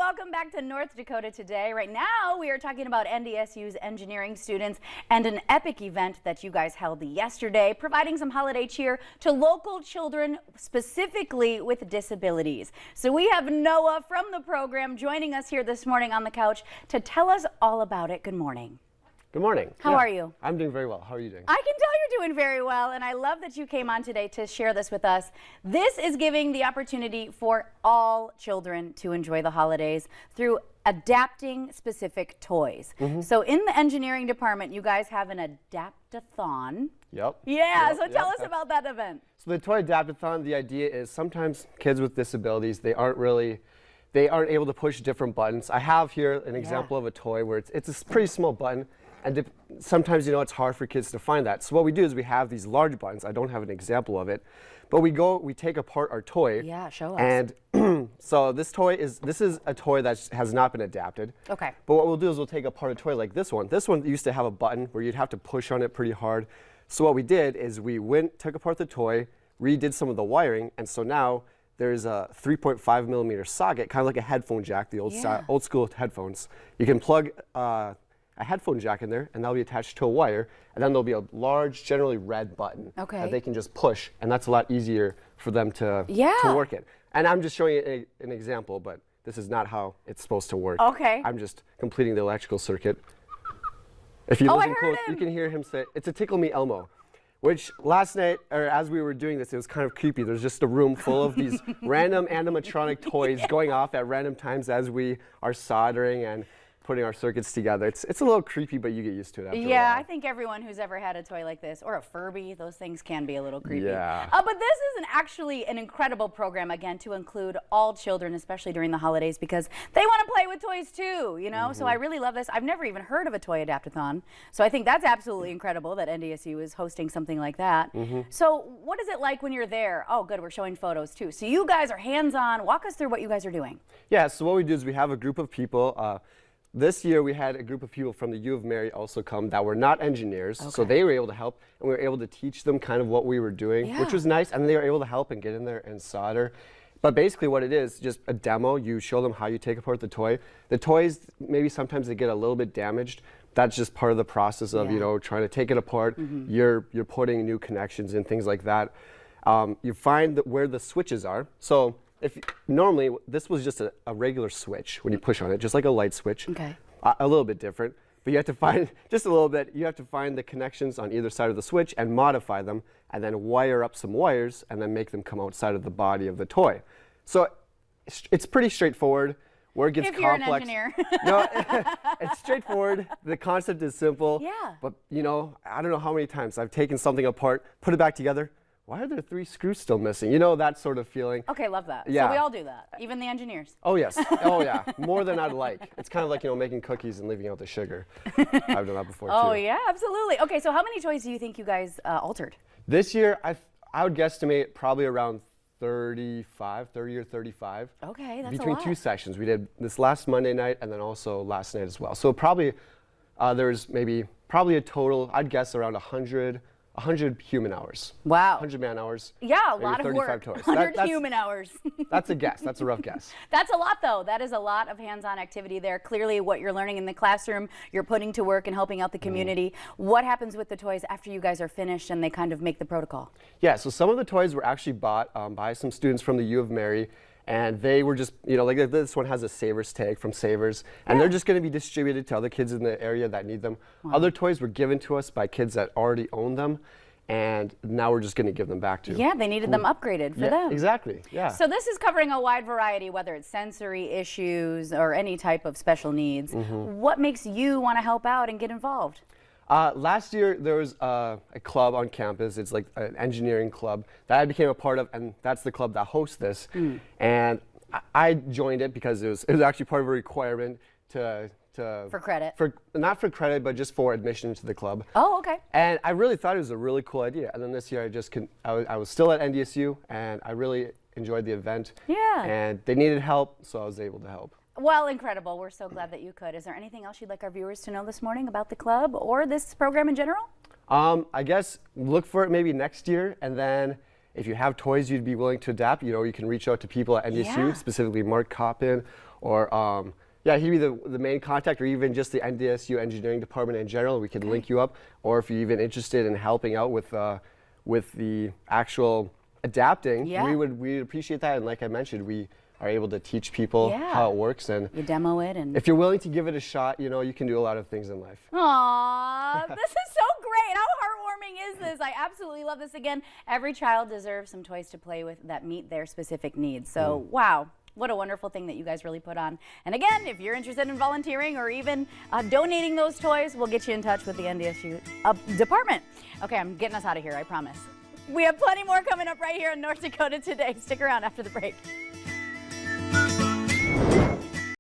welcome back to North Dakota Today. Right now, we are talking about NDSU's engineering students and an epic event that you guys held yesterday, providing some holiday cheer to local children, specifically with disabilities. So we have Noah from the program joining us here this morning on the couch to tell us all about it. Good morning. Good morning. How are you? I'm doing very well. How are you doing? I can tell you're doing very well, and I love that you came on today to share this with us. This is giving the opportunity for all children to enjoy the holidays through adapting specific toys. So in the engineering department, you guys have an adapt-a-thon. Yep. Yeah, so tell us about that event. So the toy adapt-a-thon, the idea is sometimes kids with disabilities, they aren't able to push different buttons. I have here an example of a toy where it's a pretty small button, and sometimes, it's hard for kids to find that. So what we do is we have these large buttons. I don't have an example of it, but we take apart our toy. Yeah, show us. And so this is a toy that has not been adapted. Okay. But what we'll do is we'll take apart a toy like this one. This one used to have a button where you'd have to push on it pretty hard. So what we did is we took apart the toy, redid some of the wiring, and so now there's a 3.5 millimeter socket, kind of like a headphone jack, the old school headphones. You can plug a headphone jack in there, and that'll be attached to a wire, and then there'll be a large, generally red button that they can just push, and that's a lot easier for them to work it. And I'm just showing you an example, but this is not how it's supposed to work. Okay. I'm just completing the electrical circuit. If you listen close, you can hear him say, "It's a Tickle Me Elmo," which last night, or as we were doing this, it was kind of creepy. There's just a room full of these random animatronic toys going off at random times as we are soldering and putting our circuits together. It's a little creepy, but you get used to it after a while. Yeah, I think everyone who's ever had a toy like this, or a Furby, those things can be a little creepy. Yeah. But this is actually an incredible program, again, to include all children, especially during the holidays, because they want to play with toys too, So I really love this. I've never even heard of a toy adapt-a-thon, so I think that's absolutely incredible that NDSU is hosting something like that. So what is it like when you're there? Oh, good, we're showing photos too. So you guys are hands-on. Walk us through what you guys are doing. Yeah, so what we do is we have a group of people. This year we had a group of people from the U of Mary also come that were not engineers, so they were able to help, and we were able to teach them kind of what we were doing, which was nice, and they were able to help and get in there and solder. But basically what it is, just a demo. You show them how you take apart the toy. The toys, maybe sometimes they get a little bit damaged. That's just part of the process of, trying to take it apart. You're putting new connections and things like that. You find where the switches are. So normally this was just a regular switch when you push on it, just like a light switch. Okay. A little bit different, but you have to find just a little bit. You have to find the connections on either side of the switch and modify them, and then wire up some wires and then make them come outside of the body of the toy. So it's pretty straightforward. Where it gets if you're complex, an engineer. No, it's straightforward. The concept is simple. Yeah. But I don't know how many times I've taken something apart, put it back together. Why are there 3 screws still missing? That sort of feeling. Okay, love that. Yeah. So we all do that, even the engineers. Oh, yes. Oh, yeah. More than I'd like. It's kind of like, making cookies and leaving out the sugar. I've done that before, too. Oh, yeah, absolutely. Okay, so how many toys do you think you guys altered? This year, I would guesstimate probably around 30 or 35. Okay, that's between a lot. 2 sessions. We did this last Monday night and then also last night as well. So probably there's probably a total, I'd guess, around 100 human hours. Wow. 100 man hours. Yeah, a lot of work. Toys. 100 human hours. That's a guess. That's a rough guess. That's a lot, though. That is a lot of hands-on activity there. Clearly, what you're learning in the classroom, you're putting to work and helping out the community. What happens with the toys after you guys are finished and they kind of make the protocol? Yeah, so some of the toys were actually bought by some students from the U of Mary. And they were just, like this one has a Savers tag from Savers, and they're just going to be distributed to other kids in the area that need them. Wow. Other toys were given to us by kids that already own them, and now we're just going to give them back to. Yeah, they needed them upgraded for them. Exactly, yeah. So this is covering a wide variety, whether it's sensory issues or any type of special needs. What makes you want to help out and get involved? Last year, there was a club on campus. It's like an engineering club that I became a part of, and that's the club that hosts this. And I joined it because it was actually part of a requirement for credit. Not for credit, but just for admission to the club. Oh, okay. And I really thought it was a really cool idea. And then this year, I was still at NDSU, and I really enjoyed the event. Yeah. And they needed help, so I was able to help. Well, incredible. We're so glad that you could. Is there anything else you'd like our viewers to know this morning about the club or this program in general? I guess look for it maybe next year, and then if you have toys you'd be willing to adapt, you can reach out to people at NDSU, specifically Mark Coppin or yeah, he'd be the main contact, or even just the NDSU engineering department in general. We could link you up, or if you're even interested in helping out with the actual adapting, we'd appreciate that. And like I mentioned, we are able to teach people how it works, and you demo it, and if you're willing to give it a shot, you know, you can do a lot of things in life. Aww, this is so great. How heartwarming is this? I absolutely love this. Again, every child deserves some toys to play with that meet their specific needs. So wow. What a wonderful thing that you guys really put on. And again, if you're interested in volunteering or even donating those toys, we'll get you in touch with the NDSU department. Okay, I'm getting us out of here, I promise. We have plenty more coming up right here in North Dakota Today. Stick around after the break.